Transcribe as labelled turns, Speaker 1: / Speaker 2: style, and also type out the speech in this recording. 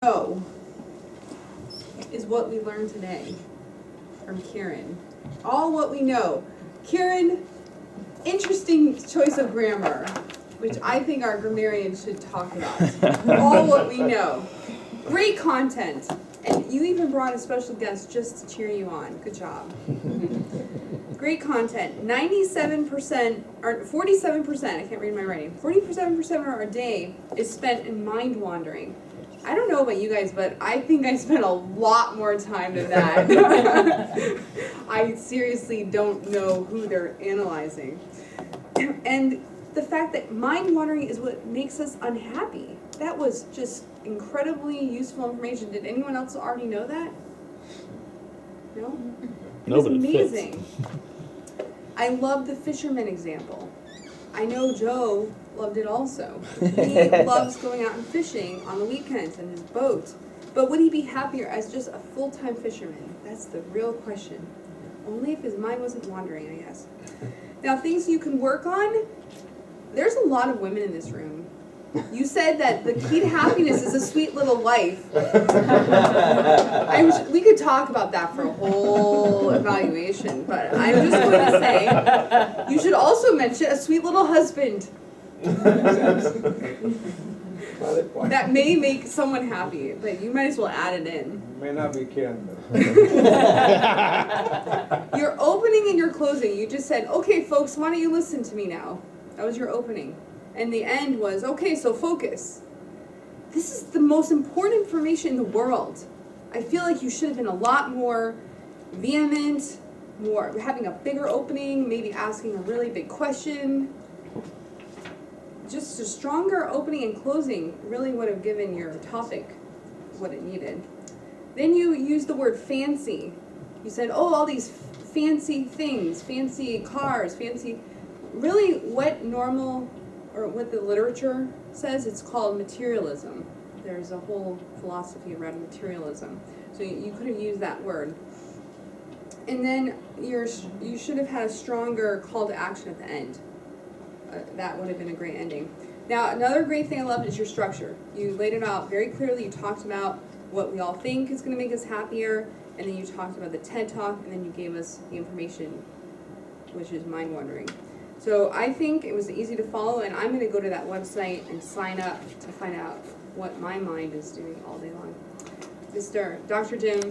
Speaker 1: know is what we learned today from Kiran. All what we know. Kiran, interesting choice of grammar, which I think our grammarians should talk about. All what we know. Great content. And you even brought a special guest just to cheer you on. Good job. Great content. 97%, or 47%, I can't read my writing, 47% of our day is spent in mind wandering. I don't know about you guys, but I think I spent a lot more time than that. I seriously don't know who they're analyzing. And the fact that mind wandering is what makes us unhappy. That was just incredibly useful information. Did anyone else already know that? No? It was amazing. I love the fisherman example. I know Joe loved it also. He loves going out and fishing on the weekends in his boat. But would he be happier as just a full-time fisherman? That's the real question. Only if his mind wasn't wandering, I guess. Now, things you can work on. There's a lot of women in this room. You said that the key to happiness is a sweet little life. We could talk about that for a whole evaluation, but I'm just going to say, you should also mention a sweet little husband. That may make someone happy, but you might as well add it in.
Speaker 2: May not be Kiran, though.
Speaker 1: Your opening and your closing, you just said, okay, folks, why don't you listen to me now? That was your opening. And the end was, okay, so focus. This is the most important information in the world. I feel like you should have been a lot more vehement, more having a bigger opening, maybe asking a really big question. Just a stronger opening and closing really would have given your topic what it needed. Then you used the word fancy. You said, oh, all these fancy things, fancy cars, fancy. Really, what normal, or what the literature says, it's called materialism. There's a whole philosophy around materialism. So you could have used that word. And then you should have had a stronger call to action at the end. That would have been a great ending. Now, another great thing I loved is your structure. You laid it out very clearly. You talked about what we all think is going to make us happier, and then you talked about the TED Talk, and then you gave us the information, which is mind-wandering. So I think it was easy to follow, and I'm going to go to that website and sign up to find out what my mind is doing all day long. Dr. Jim.